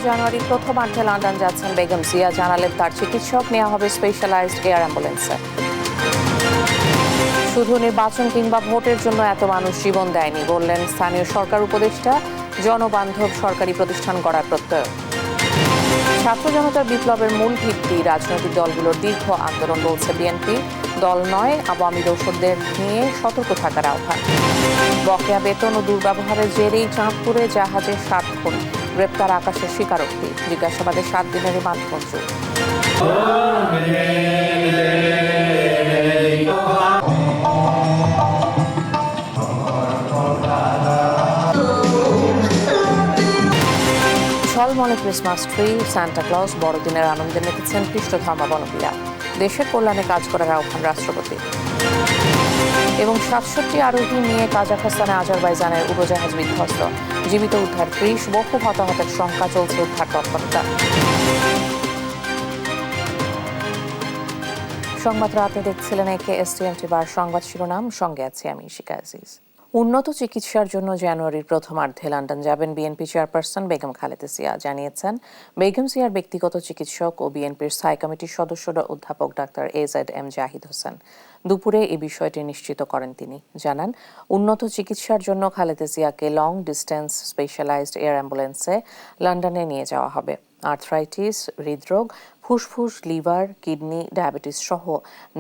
জানুয়ারি প্রথমার্ধে লন্ডন যাচ্ছেন বেগম জিয়া। জানালেন তার চিকিৎসক নেওয়া হবে স্পেশালাইজড এয়ার অ্যাম্বুলেন্সে। শুধু নির্বাচন কিংবা ভোটের জন্য এত মানুষ জীবন দেয়নি বললেন স্থানীয় সরকার উপদেষ্টা। জনবান্ধব সরকারি প্রতিষ্ঠান গড়ার প্রত্যয়। ছাত্র জনতার বিপ্লবের মূল ভিত্তি রাজনৈতিক দলগুলোর দীর্ঘ আন্দোলন বলছে বিএনপি। দল নয়, আওয়ামী দোসরদের নিয়ে সতর্ক থাকার আহ্বান। বকেয়া বেতন ও দুর্ব্যবহারের জেরেই চাঁদপুরে জাহাজে 7 খুন, গ্রেপ্তার আকাশের স্বীকারোক্তি। জিজ্ঞাসাবাদে 7 দিনের রিমান্ড মঞ্জুর। ঝলমলে ক্রিসমাস ট্রি, সান্টা ক্লজ, বড়দিনের আনন্দে মেতেছেন খ্রিস্ট ধর্মাবলম্বীরা। দেশের কল্যাণে কাজ করার আহ্বান রাষ্ট্রপতি। এবং 67 আরোহী নিয়ে কাজাখস্তানে আজারবাইজানের উড়োজাহাজ বিধ্বস্ত, জীবিত উদ্ধার 30, বহু হতাহতের শঙ্কা, চলছে উদ্ধার তৎপরতা। সংবাদ রাতে দেখছিলেন AKSTM টিভির সংবাদ শিরোনাম, সঙ্গে আছি আমি শিকা আজিজ। উন্নত চিকিৎসার জন্য জানুয়ারির প্রথমার্ধে লন্ডন যাবেন বিএনপি চেয়ারপারসন বেগম খালেদা জিয়া। জানিয়েছেন বেগম জিয়ার ব্যক্তিগত চিকিৎসক ও বিএনপির স্থায়ী কমিটির সদস্য অধ্যাপক ডাক্তার AZM জাহিদ হোসেন। দুপুরে এই বিষয়টি নিশ্চিত করেন তিনি। জানান, উন্নত চিকিৎসার জন্য খালেদা জিয়াকে লং ডিস্টেন্স স্পেশালাইজড এয়ার অ্যাম্বুলেন্সে লন্ডনে নিয়ে যাওয়া হবে। আর্থ্রাইটিস, হৃদরোগ, ফুসফুস, লিভার, কিডনি, ডায়াবেটিস সহ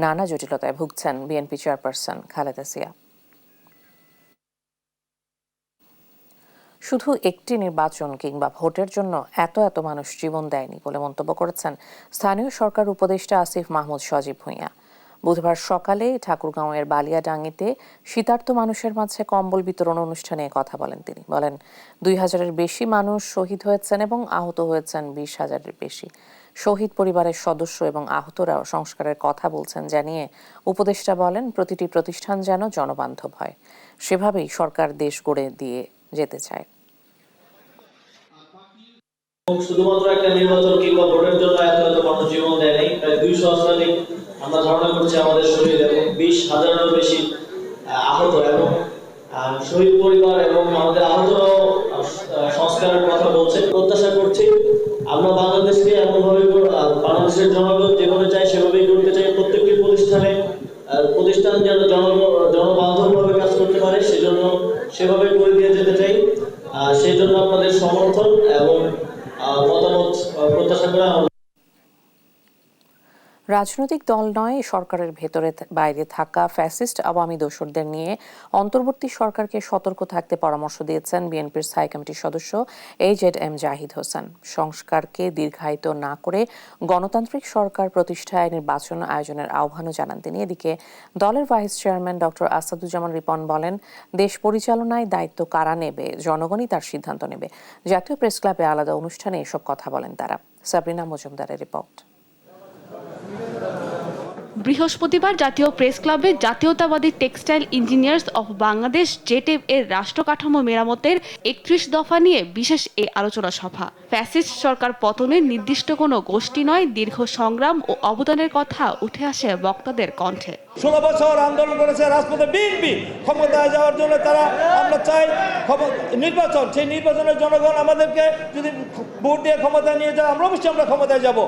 নানা জটিলতায় ভুগছেন বিএনপি চেয়ারপারসন খালেদা জিয়া। শুধু একটি নির্বাচন কিংবা ভোটের জন্য এত মানুষ জীবন দেয়নি বলে মন্তব্য করেছেন স্থানীয় সরকার উপদেষ্টা আসিফ মাহমুদ সজীব ভূঁইয়া। বুধবার সকালে ঠাকুরগাঁওয়ের বালিয়াডাঙ্গিতে শীতার্ত মানুষের মাঝে কম্বল বিতরণ অনুষ্ঠানে কথা বলেন তিনি। বলেন, 2000-এর বেশি মানুষ শহীদ হয়েছেন এবং আহত হয়েছেন 20,000-এর বেশি। শহীদ পরিবারের সদস্য এবং আহতরাও সংস্কারের কথা বলছেন জানিয়ে উপদেষ্টা বলেন, প্রতিটি প্রতিষ্ঠান যেন জনবান্ধব হয়, সেভাবেই সরকার দেশ গড়ে দিয়ে যেতে চায়। শুধুমাত্র একটা নির্বাচন কিংবা ভোটের জন্য এত মানুষ জীবন দেয় নাই। প্রায় 200 শতাধিক আমরা ধারণা করছি আমাদের শহীদ এবং 20,000-এরও বেশি আহত, এবং শহীদ পরিবার এবং আমাদের আহতরাও সংস্কারের কথা বলছে। প্রত্যাশা করছি আমরা বাংলাদেশকে এমনভাবে, বাংলাদেশের জনগণ যেভাবে চাই সেভাবেই করতে চাই। প্রত্যেকটি প্রতিষ্ঠান যেন জনবান্ধবভাবে কাজ করতে পারে, সেজন্য সেভাবে করে দিয়ে যেতে চাই। সেই জন্য আপনাদের সমর্থন এবং মতামত প্রত্যাশা করা। রাজনৈতিক দল নয়, সরকারের ভেতরে বাইরে থাকা ফ্যাসিস্ট আওয়ামী দোসরদের নিয়ে অন্তর্বর্তী সরকারকে সতর্ক থাকতে পরামর্শ দিয়েছেন বিএনপির স্থায়ী কমিটির সদস্য AZM জাহিদ হোসেন। সংস্কারকে দীর্ঘায়িত না করে গণতান্ত্রিক সরকার প্রতিষ্ঠায় নির্বাচন আয়োজনের আহ্বানও জানান তিনি। এদিকে দলের vice chairman doctor Asaduzzaman Ripon বলেন, দেশ পরিচালনায় দায়িত্ব কারা নেবে, জনগণই তার সিদ্ধান্ত নেবে। জাতীয় প্রেস ক্লাবে আলাদা অনুষ্ঠানে এসব কথা বলেন তারা। সাবরিনা মজুমদারের রিপোর্ট। বৃহস্পতিবার জাতীয় প্রেস ক্লাবে জাতীয়তাবাদী টেক্সটাইল ইঞ্জিনিয়ার্স অফ বাংলাদেশ জেটেভ এর রাষ্ট্র কাঠামো মেরামতের 31 দফা নিয়ে বিশেষ এই আলোচনা সভা। ফ্যাসিস্ট সরকার পতনের নির্দিষ্ট কোনো গোষ্ঠী নয়, দীর্ঘ সংগ্রাম ও অবদানের কথা উঠে আসে বক্তাদের কণ্ঠে। 16 বছর আন্দোলন করেছে রাজপথে বিএনপি, ক্ষমতায় যাওয়ার জন্য তারা, আমরা চাই নির্বাচন। সেই নির্বাচনের জনগণ আমাদেরকে যদি ভোট দিয়ে ক্ষমতায় নিয়ে যায়, আমরা অবশ্যই ক্ষমতায় যাব।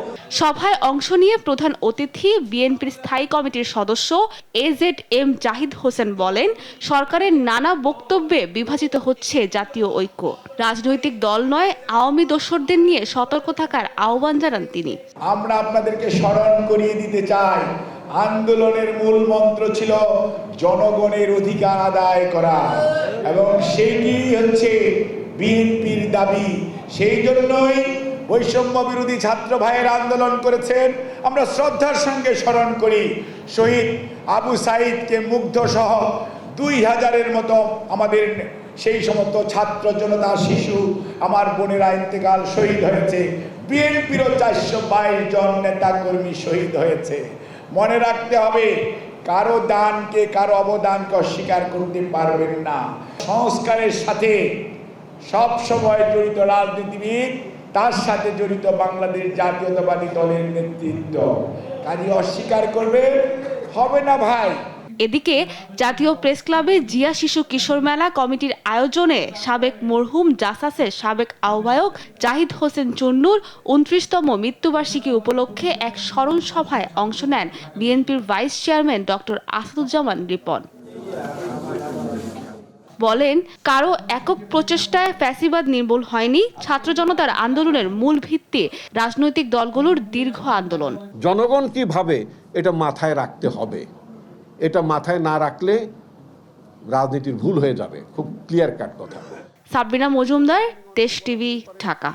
সভায় অংশ নিয়ে প্রধান অতিথি বিএনপির স্থায়ী কমিটির সদস্য AZM জাহিদ হোসেন বলেন, সরকারের নানা বক্তব্যে বিভাজিত হচ্ছে জাতীয় ঐক্য। রাজনৈতিক দল নয়, আওয়ামী দোসরদের নিয়ে সতর্ক থাকার আহ্বান জানান তিনি। আমরা আপনাদেরকে স্মরণ করিয়ে দিতে চাই, আন্দোলনের মূল মন্ত্র ছিল জনগণের অধিকার আদায় করা, এবং সেইটি হচ্ছে বিএনপির দাবি। সেই জন্যই বৈষম্য বিরোধী ছাত্র ভাইয়ের আন্দোলন করেছেন। আমরা শ্রদ্ধার সঙ্গে স্মরণ করি শহীদ আবু সাইদকে, মুগ্ধ সহ 2000-এর মতো আমাদের সেই সমস্ত ছাত্র জনতা, শিশু, আমার বোনেরা ইন্তেকাল, শহীদ হয়েছে। বিএনপিরও 422 জন নেতা কর্মী শহীদ হয়েছে। মনে রাখতে হবে, কারো দানকে, কারো অবদানকে অস্বীকার করতে পারবেন না। সংস্কারের সাথে সব সময় জড়িত রাজনীতিবিদ, তার সাথে জড়িত বাংলাদেশ জাতীয়তাবাদী দলের নেতৃত্ব। কাজে অস্বীকার করবে হবে না ভাই। এদিকে জাতীয় প্রেস ক্লাবে জিয়া শিশু কিশোর মেলা কমিটির আয়োজনে সাবেক মরহুম জাসাসের সাবেক আহ্বায়ক জাহিদ হোসেন চন্নুর ২৯তম মৃত্যুবার্ষিকী উপলক্ষে এক স্মরণ সভায় অংশ নেন বিএনপির vice chairman doctor Asaduzzaman Ripon. বলেন, কারো একক প্রচেষ্টায় ফ্যাসিবাদ নির্মূল হয়নি। ছাত্র জনতার আন্দোলনের মূল ভিত্তি রাজনৈতিক দলগুলোর দীর্ঘ আন্দোলন। জনগণ কিভাবে এটা মাথায় রাখতে হবে, এটা মাথায় না রাখলে রাজনীতির ভুল হয়ে যাবে। খুব ক্লিয়ার কাট কথা। সাবরিনা মজুমদার, দেশ টিভি, ঢাকা।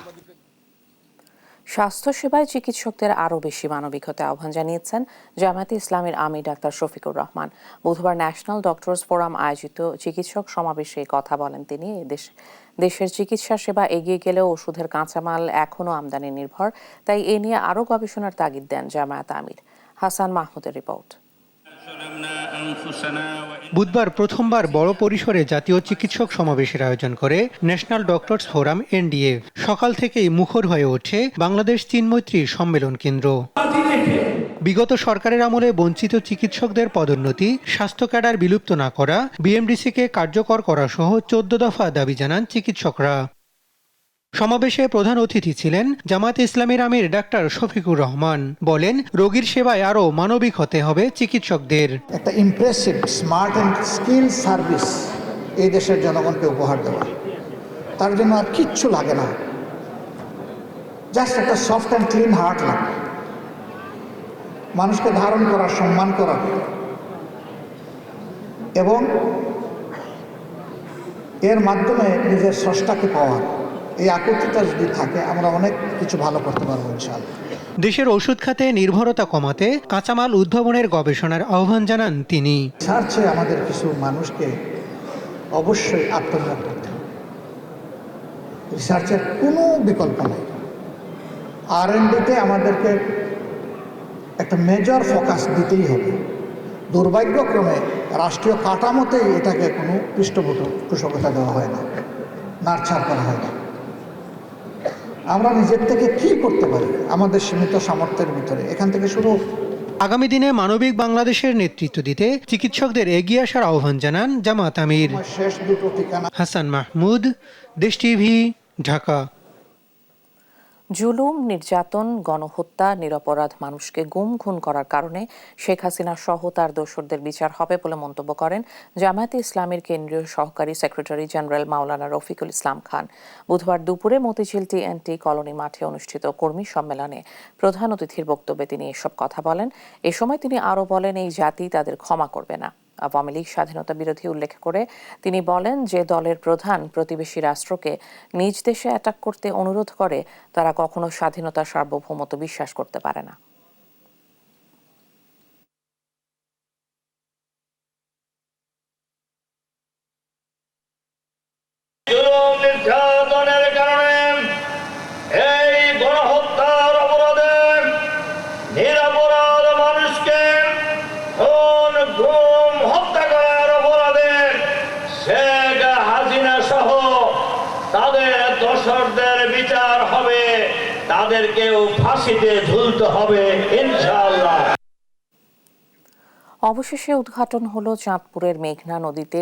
স্বাস্থ্যসেবায় চিকিৎসকদের আরও বেশি মানবিক হতে আহ্বান জানিয়েছেন জামায়াতে ইসলামীর আমির ডাক্তার শফিকুর রহমান। বুধবার ন্যাশনাল ডক্টরস ফোরাম আয়োজিত চিকিৎসক সমাবেশে কথা বলেন তিনি। দেশের চিকিৎসা সেবা এগিয়ে গেলেও ওষুধের কাঁচামাল এখনও আমদানি নির্ভর, তাই এ নিয়ে আরও গবেষণার তাগিদ দেন জামায়াত আমির। হাসান মাহমুদের রিপোর্ট। বুধবার প্রথমবার বড় পরিসরে জাতীয় চিকিৎসক সমাবেশের আয়োজন করে ন্যাশনাল ডক্টরস ফোরাম এনডিএ। সকাল থেকেই মুখর হয়ে ওঠে বাংলাদেশ চীন মৈত্রী সম্মেলন কেন্দ্র। বিগত সরকারের আমলে বঞ্চিত চিকিৎসকদের পদোন্নতি, স্বাস্থ্য ক্যাডার বিলুপ্ত না করা, বিএমডিসিকে কার্যকর করা সহ ১৪ দফা দাবি জানান চিকিৎসকরা। সমাবেশে প্রধান অতিথি ছিলেন জামায়াতে ইসলামীর আমির ডাক্তার শফিকুর রহমান। বলেন, রোগীর সেবায় আরও মানবিক হতে হবে চিকিৎসকদের। একটা impressive, smart and skill service এই দেশের জনগণকে উপহার দেওয়া, তার জন্য আর কিচ্ছু লাগে না, জাস্ট একটা সফট অ্যান্ড ক্লিন হার্ট লাগে, মানুষকে ধারণ করা, সম্মান করা এবং এর মাধ্যমে নিজের স্রষ্টাকে পাওয়া। এই আকুতিটা যদি থাকে, আমরা অনেক কিছু ভালো করতে পারবো ইনশাআল্লাহ। দেশের ওষুধ খাতে নির্ভরতা কমাতে কাঁচামাল উদ্ভাবনের গবেষণার আহ্বান জানান তিনি। রিসার্চে আমাদের কিছু মানুষকে অবশ্যই আত্মনিয়োগ করতে হবে। রিসার্চের কোনো বিকল্প নেই। R&Dতে আমাদেরকে একটা মেজর ফোকাস দিতেই হবে। দুর্ভাগ্যক্রমে রাষ্ট্রীয় কাঠামোতেই এটাকে কোনো পৃষ্ঠপোষকতা দেওয়া হয় না, নাড়ছাড় করা হয় না। আমরা নিজের থেকে কি করতে পারি আমাদের সীমিত সামর্থ্যের ভিতরে, এখান থেকে শুরু। আগামী দিনে মানবিক বাংলাদেশের নেতৃত্ব দিতে চিকিৎসকদের এগিয়ে আসার আহ্বান জানান জামায়াত আমির। শেষ দুটো ঠিকানা। হাসান মাহমুদ, দেশ টিভি, ঢাকা। জুলুম, নির্যাতন, গণহত্যা, নিরপরাধ মানুষকে গুম খুন করার কারণে শেখ হাসিনা সহ তার দোসরদের বিচার হবে বলে মন্তব্য করেন জামায়াতে ইসলামীর কেন্দ্রীয় সহকারী সেক্রেটারি জেনারেল মাওলানা রফিকুল ইসলাম খান। বুধবার দুপুরে মতিঝিল টি&টি কলোনি মাঠে অনুষ্ঠিত কর্মী সম্মেলনে প্রধান অতিথির বক্তব্যে তিনি এসব কথা বলেন। এ সময় তিনি আরও বলেন, এই জাতি তাদের ক্ষমা করবে না। আওয়ামী লীগ স্বাধীনতা বিরোধী উল্লেখ করে তিনি বলেন, যে দলের প্রধান প্রতিবেশী রাষ্ট্রকে নিজ দেশে অ্যাটাক করতে অনুরোধ করে তারা কখনো স্বাধীনতা, সার্বভৌমত্ব বিশ্বাস করতে পারে না। বিচার হবে, তাদেরকেও ফাঁসিতে ঝুলতে হবে ইনশাআল্লাহ। অবশেষে উদ্ঘাটন হলো চাঁদপুরের মেঘনা নদীতে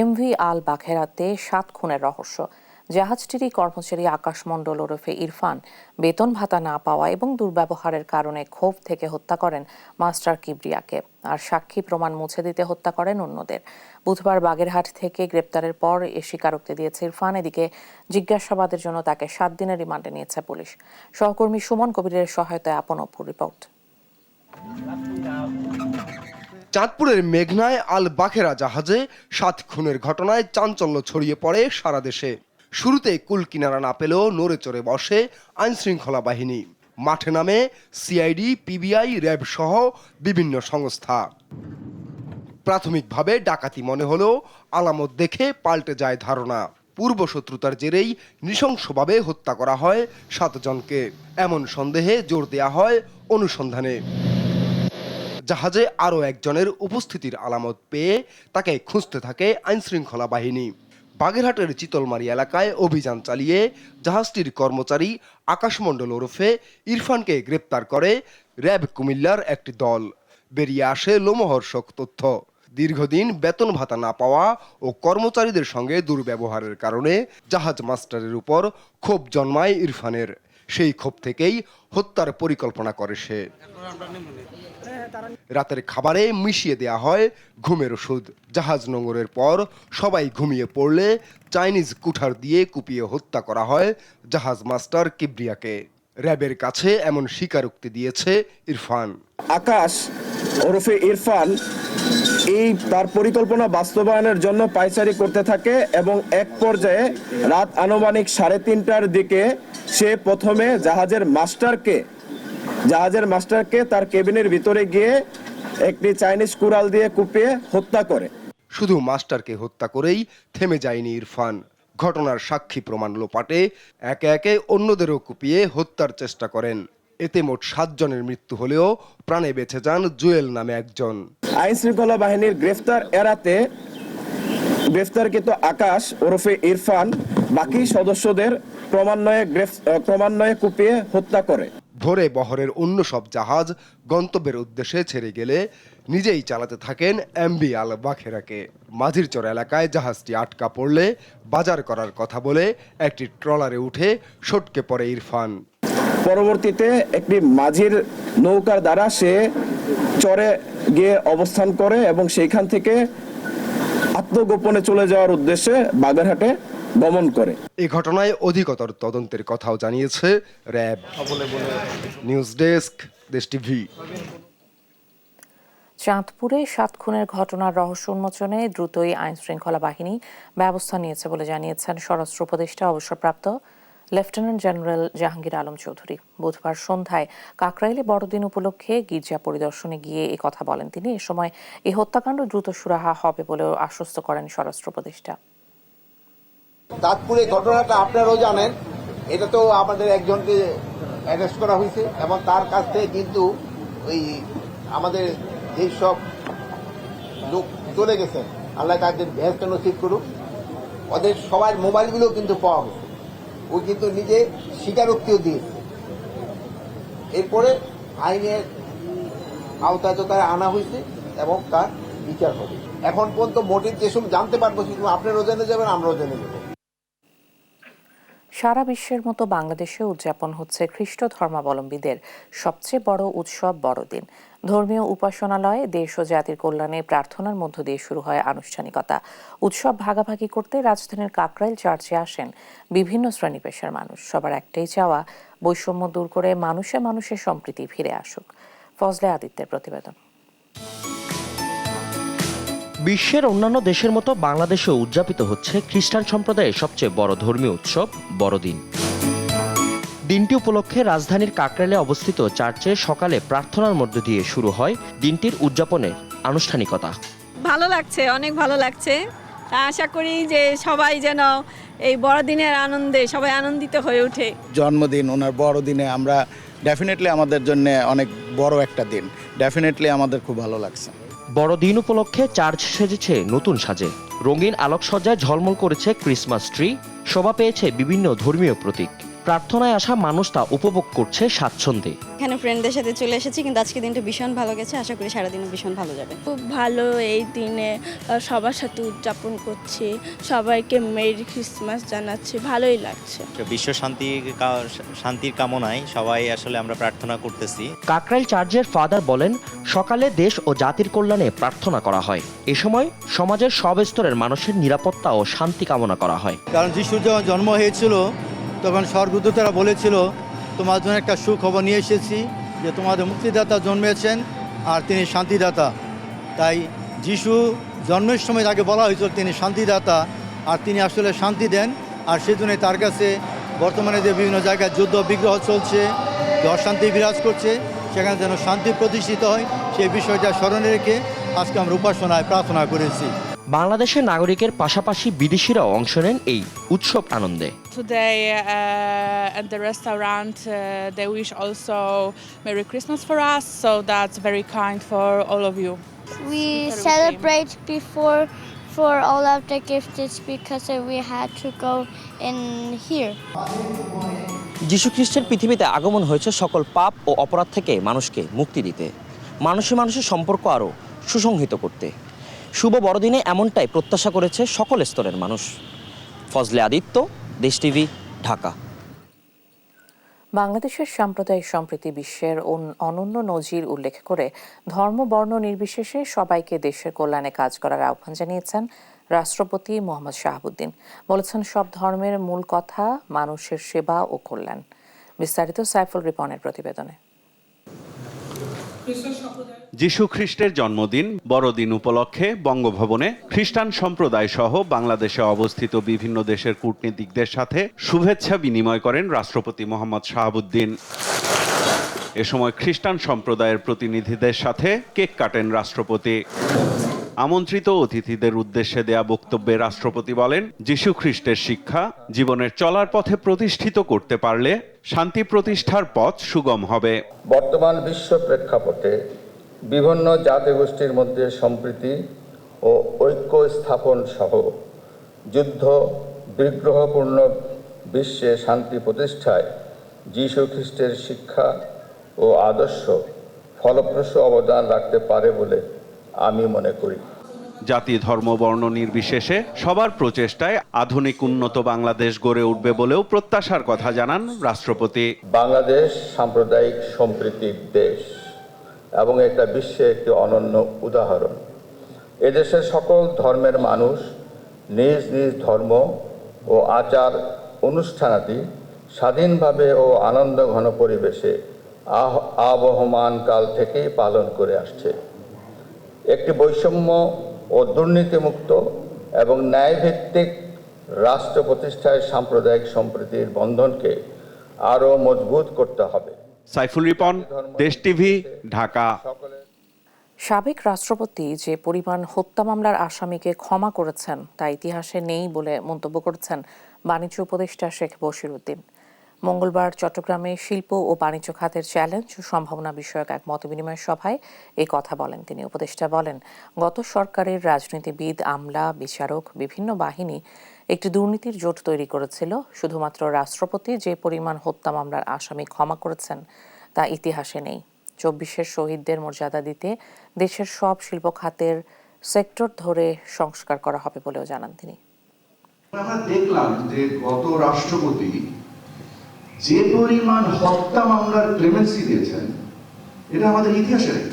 MV আল বাখেরাতে 7 খুনের রহস্য। জাহাজটিরই কর্মচারী আকাশ মণ্ডল ওরফে ইরফান বেতন ভাতা না পাওয়া এবং দুর্ব্যবহারের কারণে ক্ষোভ থেকে হত্যা করেন মাস্টার কিবরিয়াকে, আর সাক্ষী প্রমাণ মুছে দিতে হত্যা করেন অন্যদের। বুধবার বাগেরহাট থেকে গ্রেপ্তারের পর এ স্বীকারোক্তি দিয়েছে ইরফান। এদিকে জিজ্ঞাসাবাদের জন্য তাকে 7 দিনের রিমান্ডে নিয়েছে পুলিশ। সহকর্মী সুমন কবিরের সহায়তায় আপন অপুর রিপোর্ট। চাঁদপুরের মেঘনায় আল বাখেরা জাহাজে 7 খুনের ঘটনায় চাঞ্চল্য ছড়িয়ে পড়ে সারা দেশে। শুরুতে কুল কিনারা না পেলেও নড়ে চড়ে বসে আইনশৃঙ্খলা বাহিনী। মাঠে নামে সিআইডি, পিবিআই, র্যাব সহ বিভিন্ন সংস্থা। প্রাথমিকভাবে ডাকাতি মনে হলেও আলামত দেখে পাল্টে যায় ধারণা। পূর্ব শত্রুতার জেরেই নৃশংসভাবে হত্যা করা হয় 7 জনকে, এমন সন্দেহে জোর দেয়া হয় অনুসন্ধানে। জাহাজে আরও একজনের উপস্থিতির আলামত পেয়ে তাকে খুঁজতে থাকে আইনশৃঙ্খলা বাহিনী। বাগেরহাটের চিতলমারি এলাকায় অভিযান চালিয়ে জাহাজটির কর্মচারী আকাশমণ্ডল ওরফে ইরফানকে গ্রেপ্তার করে র্যাব কুমিল্লার একটি দল। বেরিয়ে আসে লোমহর্ষক তথ্য। দীর্ঘদিন বেতন ভাতা না পাওয়া ও কর্মচারীদের সঙ্গে দুর্ব্যবহারের কারণে জাহাজ মাস্টারের উপর ক্ষোভ জন্মায় ইরফানের। সেই ক্ষোভ থেকেই হত্যার পরিকল্পনা করে সে। রাতের খাবারে মিশিয়ে দেয়া হয় ঘুমের ওষুধ। জাহাজ নোঙরের পর সবাই ঘুমিয়ে পড়লে চাইনিজ কুঠার দিয়ে কুপিয়ে হত্যা করা হয় জাহাজ মাস্টার কিবরিয়াকে। র্যাবের কাছে এমন স্বীকারোক্তি দিয়েছে ইরফান। আকাশ ওরফে ইরফান এই তার পরিকল্পনা বাস্তবায়নের জন্য পায়চারি করতে থাকে এবং এক পর্যায়ে রাত আনুমানিক 3:30টার দিকে সে প্রথমে জাহাজের মাস্টারকে তার কেবিনের ভিতরে গিয়ে একটি চাইনিজ কুড়াল দিয়ে কুপিয়ে হত্যা করে। শুধু মাস্টারকে হত্যা করেই থেমে যায়নি ইরফান। ঘটনার সাক্ষী প্রমাণ লোপাটে একে একে অন্যদেরও কুপিয়ে হত্যার চেষ্টা করেন। এতে মোট 7 জনের মৃত্যু হলেও প্রাণে বেঁচে যান জুয়েল নামে একজন। আইন শৃঙ্খলা বাহিনীর গ্রেফতার এড়াতে গ্রেফতারকৃত আকাশ ওরফে ইরফান বাকি সদস্যদের ক্রমান্বয়ে কুপিয়ে হত্যা করে। ভোরে বহরের অন্য সব জাহাজ গন্তব্যের উদ্দেশ্যে ছেড়ে গেলে নিজেই চালাতে থাকেন এমভি আল বাখেরাকে। মাঝিরচর এলাকায় জাহাজটি আটকা পড়লে বাজার করার কথা বলে একটি ট্রলারে উঠে সটকে পড়ে ইরফান। পরবর্তীতে একটি মাঝির নৌকার দ্বারা সে চরে গিয়ে অবস্থান করে এবং সেইখান থেকে আত্মগোপনে চলে যাওয়ার উদ্দেশ্যে বাগেরহাটে গমন করে। এই ঘটনায় অধিকতর তদন্তের কথাও জানিয়েছে র্যাব। নিউজ ডেস্ক, দেশ টিভি। চাঁদপুরে 7 খুনের ঘটনার রহস্য উন্মোচনে দ্রুতই আইন শৃঙ্খলা বাহিনী ব্যবস্থা নিয়েছে বলে জানিয়েছেন স্বরাষ্ট্র উপদেষ্টা অবসরপ্রাপ্ত লেফটেন্যান্ট জেনারেল জাহাঙ্গীর আলম চৌধুরী। বুধবার সন্ধ্যায় কাকরাইলে বড়দিন উপলক্ষে গির্জা পরিদর্শনে গিয়ে এই কথা বলেন তিনি। এ সময় এই হত্যাকাণ্ড দ্রুত সুরাহা হবে বলেও আশ্বস্ত করেন স্বরাষ্ট্র উপদেষ্টা। চাঁদপুরে ঘটনাটা আপনারাও জানেন, এটা তো আমাদের একজনকে অ্যারেস্ট করা হয়েছে এবং তার কাছ থেকে কিন্তু ওই আমাদের যেই সব লোক চলে গেছেন, আল্লাহ তাদের ভেস্ত নসিব করুক, ওদের সবার মোবাইলগুলো কিন্তু পাওয়া গেছে। ও কিন্তু নিজে স্বীকারোক্তিও দিয়েছে। এরপরে আইনের আওতায় তো তারা আনা হয়েছে এবং তার বিচার হবে। এখন পর্যন্ত মোটিভ যেসব জানতে পারবো সেগুলো আপনারাও জেনে যাবেন, আমরাও জেনে যাব। সারা বিশ্বের মতো বাংলাদেশে উদযাপন হচ্ছে খ্রিস্ট ধর্মাবলম্বীদের সবচেয়ে বড় উৎসব বড়দিন। ধর্মীয় উপাসনালয়ে দেশ ও জাতির কল্যাণে প্রার্থনার মধ্য দিয়ে শুরু হয় আনুষ্ঠানিকতা। উৎসব ভাগাভাগি করতে রাজধানীর কাকরাইল চার্চে আসেন বিভিন্ন শ্রেণী পেশার মানুষ। সবার একটাই চাওয়া, বৈষম্য দূর করে মানুষে মানুষের সম্প্রীতি ফিরে আসুক। ফজলে আদিত্যের প্রতিবেদন। বিশ্বের অন্যান্য দেশের মতো বাংলাদেশেও উদযাপিত হচ্ছে খ্রিস্টান সম্প্রদায়ের সবচেয়ে বড় ধর্মীয় উৎসব বড়দিন। দিনটি উপলক্ষে রাজধানীর কাকরাইলে অবস্থিত চার্চে সকালে প্রার্থনার মধ্য দিয়ে শুরু হয় দিনটির উদযাপনের আনুষ্ঠানিকতা। ভালো লাগছে, অনেক ভালো লাগছে। আশা করি যে সবাই যেন এই বড়দিনের আনন্দে সবাই আনন্দিত হয়ে ওঠে। জন্মদিন, ওনার বড়দিনে আমরা ডেফিনেটলি আমাদের জন্য অনেক বড় একটা দিন, ডেফিনেটলি আমাদের খুব ভালো লাগছে। বড়দিন উপলক্ষে চার্চ সেজেছে নতুন সাজে, রঙিন আলোকসজ্জায় ঝলমল করেছে ক্রিসমাস ট্রি, শোভা পেয়েছে বিভিন্ন ধর্মীয় প্রতীক। প্রার্থনায় আসা মানুষ তা উপভোগ করছে স্বাচ্ছন্দ্যে। এখানে ফ্রেন্ডদের সাথে চলে এসেছি, কিন্তু আজকে দিনটা ভীষণ ভালো গেছে। আশা করি সারাদিনও ভীষণ ভালো যাবে। খুব ভালো, এই দিনে সবার সাথে উদযাপন করছি, সবাইকে মেরি ক্রিসমাস জানাচ্ছি, ভালোই লাগছে। বিশ্ব শান্তির কামনায় সবাই আসলে আমরা প্রার্থনা করতেছি। কাকরাইল চার্চের ফাদার বলেন, সকালে দেশ ও জাতির কল্যাণে প্রার্থনা করা হয়। এ সময় সমাজের সব স্তরের মানুষের নিরাপত্তা ও শান্তি কামনা করা হয়। কারণ যিশুর যখন জন্ম হয়েছিল তখন স্বর্গদূতরা বলেছিল, তোমার জন্য একটা সুখবর নিয়ে এসেছি, যে তোমাদের মুক্তিদাতা জন্মেছেন আর তিনি শান্তিদাতা। তাই যিশু জন্মের সময় তাকে বলা হয়েছিল তিনি শান্তিদাতা, আর তিনি আসলে শান্তি দেন। আর সেজন্যই তার কাছে বর্তমানে যে বিভিন্ন জায়গায় যুদ্ধ বিগ্রহ চলছে, অশান্তি বিরাজ করছে, সেখানে যেন শান্তি প্রতিষ্ঠিত হয়, সেই বিষয়টা স্মরণে রেখে আজকে আমরা উপাসনায় প্রার্থনা করেছি। বাংলাদেশের নাগরিকের পাশাপাশি বিদেশিরাও অংশ নেন এই উৎসব আনন্দে। Today at the restaurant they wish also Merry Christmas for us, so that's very kind for all of you. We celebrate before for all of the gifts because we had to go in here. যীশু খ্রিস্টের পৃথিবীতে আগমন হয়েছে সকল পাপ ও অপরাধ থেকে মানুষকে মুক্তি দিতে, মানুষে মানুষের সম্পর্ক আরও সুসংহত করতে। শুভ বড়দিনে এমনটাই প্রত্যাশা করেছে সকল স্তরের মানুষ। ফজলে আদিত্য, দেশ টিভি, ঢাকা। বাংলাদেশের সাম্প্রদায়িক সম্প্রীতি বিশ্বের অনন্য নজির উল্লেখ করে ধর্ম বর্ণ নির্বিশেষে সবাইকে দেশের কল্যাণে কাজ করার আহ্বান জানিয়েছেন রাষ্ট্রপতি মোহাম্মদ শাহাবুদ্দিন। বলেছেন, সব ধর্মের মূল কথা মানুষের সেবা ও কল্যাণ। বিস্তারিত সাইফুল রিপনের প্রতিবেদনে। যীশু খ্রিস্টের জন্মদিন বড়দিন উপলক্ষে বঙ্গভবনে খ্রিস্টান সম্প্রদায় সহ বাংলাদেশে অবস্থিত বিভিন্ন দেশের কূটনীতিকদের সাথে শুভেচ্ছা বিনিময় করেন রাষ্ট্রপতি মোহাম্মদ শাহাবুদ্দিন। এ সময় খ্রিস্টান সম্প্রদায়ের প্রতিনিধিদের সাথে কেক কাটেন রাষ্ট্রপতি। আমন্ত্রিত অতিথিদের উদ্দেশ্যে দেয়া বক্তব্যে রাষ্ট্রপতি বলেন, যীশু খ্রিস্টের শিক্ষা জীবনের চলার পথে প্রতিষ্ঠিত করতে পারলে শান্তি প্রতিষ্ঠার পথ সুগম হবে। বর্তমান বিশ্ব প্রেক্ষাপটে বিভিন্ন জাতিগোষ্ঠীর মধ্যে সম্প্রীতি ও ঐক্য স্থাপন সহ যুদ্ধ বিগ্রহপূর্ণ বিশ্বে শান্তি প্রতিষ্ঠায় যীশু খ্রিস্টের শিক্ষা ও আদর্শ ফলপ্রসূ অবদান রাখতে পারে বলে আমি মনে করি। জাতি ধর্ম বর্ণ নির্বিশেষে সবার প্রচেষ্টায় আধুনিক উন্নত বাংলাদেশ গড়ে উঠবে বলেও প্রত্যাশার কথা জানান রাষ্ট্রপতি। বাংলাদেশ সাম্প্রদায়িক সম্প্রীতির দেশ এবং এটা বিশ্বে একটি অনন্য উদাহরণ। এদেশের সকল ধর্মের মানুষ নিজ নিজ ধর্ম ও আচার অনুষ্ঠানাদি স্বাধীনভাবে ও আনন্দ ঘন পরিবেশে আবহমান কাল থেকেই পালন করে আসছে। একটি বৈষম্য ও দুর্নীতিমুক্ত এবং ন্যায়ভিত্তিক রাষ্ট্র প্রতিষ্ঠায় সাম্প্রদায়িক সম্প্রীতির বন্ধনকে আরও মজবুত করতে হবে। সাইফুল রিপন, দেশ টিভি, ঢাকা। সাবেক রাষ্ট্রপতি যে পরিমাণ হত্যা মামলার আসামিকে ক্ষমা করেছেন তা ইতিহাসে নেই বলে মন্তব্য করেছেন বাণিজ্য উপদেষ্টা শেখ বশিরউদ্দিন। মঙ্গলবার চট্টগ্রামে শিল্প ও বাণিজ্য খাতের চ্যালেঞ্জ ও সম্ভাবনা বিষয়ক এক মতবিনিময় সভায় এই কথা বলেন তিনি। উপদেষ্টা বলেন, গত সরকারের রাজনীতিবিদ, আমলা, বিচারক, বিভিন্ন বাহিনী একটি দুর্নীতির জোট তৈরি করেছিল। শুধুমাত্র রাষ্ট্রপতি যে পরিমাণ হত্যা মামলার আসামি ক্ষমা করেছেন তা ইতিহাসে নেই। 24-এর শহীদদের মর্যাদা দিতে দেশের সব শিল্প খাতের সেক্টর ধরে সংস্কার করা হবে বলেও জানান তিনি। আমরা দেখলাম যে গত রাষ্ট্রপতি যে পরিমাণ হত্যা মামলার ক্লেমেন্সি দিয়েছেন এটা আমাদের ইতিহাসে নেই।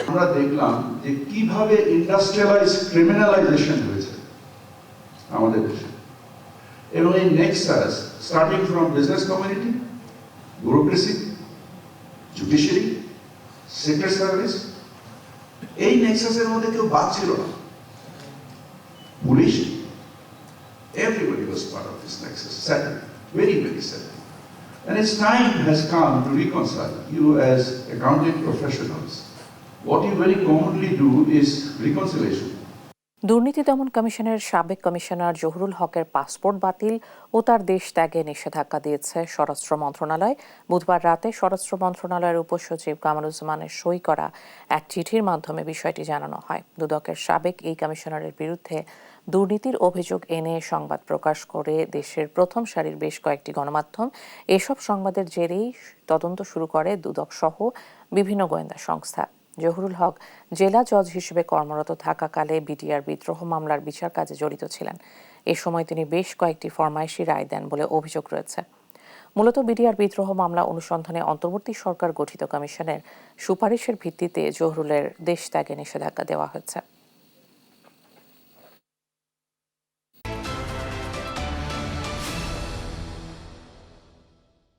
আমরা দেখলাম যে কিভাবে ইন্ডাস্ট্রিয়ালাইজ ক্রিমিনালাইজেশন হয়েছে আমাদের দেশে, এবং এই Nexus starting from business community, bureaucracy, judiciary, secret service, এই নেক্সাসের মধ্যে কেউ বাদ ছিল না। Police, everybody was part of this nexus, sadly, very, very sadly. And its time has come to reconcile you as accounting professionals. What you very commonly do is reconciliation. দুর্নীতি দমন কমিশনের সাবেক কমিশনার জহুরুল হকের পাসপোর্ট বাতিল ও তার দেশ ত্যাগে নিষেধাজ্ঞা দিয়েছে স্বরাষ্ট্র মন্ত্রণালয়। বুধবার রাতে স্বরাষ্ট্র মন্ত্রণালয়ের উপসচিব কামরুজ্জামানের সই করা এক চিঠির মাধ্যমে বিষয়টি জানানো হয়। দুদকের সাবেক এই কমিশনারের বিরুদ্ধে দুর্নীতির অভিযোগ এনে সংবাদ প্রকাশ করে দেশের প্রথম সারির বেশ কয়েকটি গণমাধ্যম। এসব সংবাদের জেরেই তদন্ত শুরু করে দুদক সহ বিভিন্ন গোয়েন্দা সংস্থা। জহুরুল হক জেলা জজ হিসেবে কর্মরত থাকাকালে বিডিআর বিদ্রোহ মামলার বিচার কাজে জড়িত ছিলেন। এ সময় তিনি বেশ কয়েকটি ফরমায়েশি রায় দেন বলে অভিযোগ রয়েছে। মূলত বিডিআর বিদ্রোহ মামলা অনুসন্ধানে অন্তর্বর্তী সরকার গঠিত কমিশনের সুপারিশের ভিত্তিতে জহুরুলের দেশ ত্যাগে নিষেধাজ্ঞা দেওয়া হয়েছে।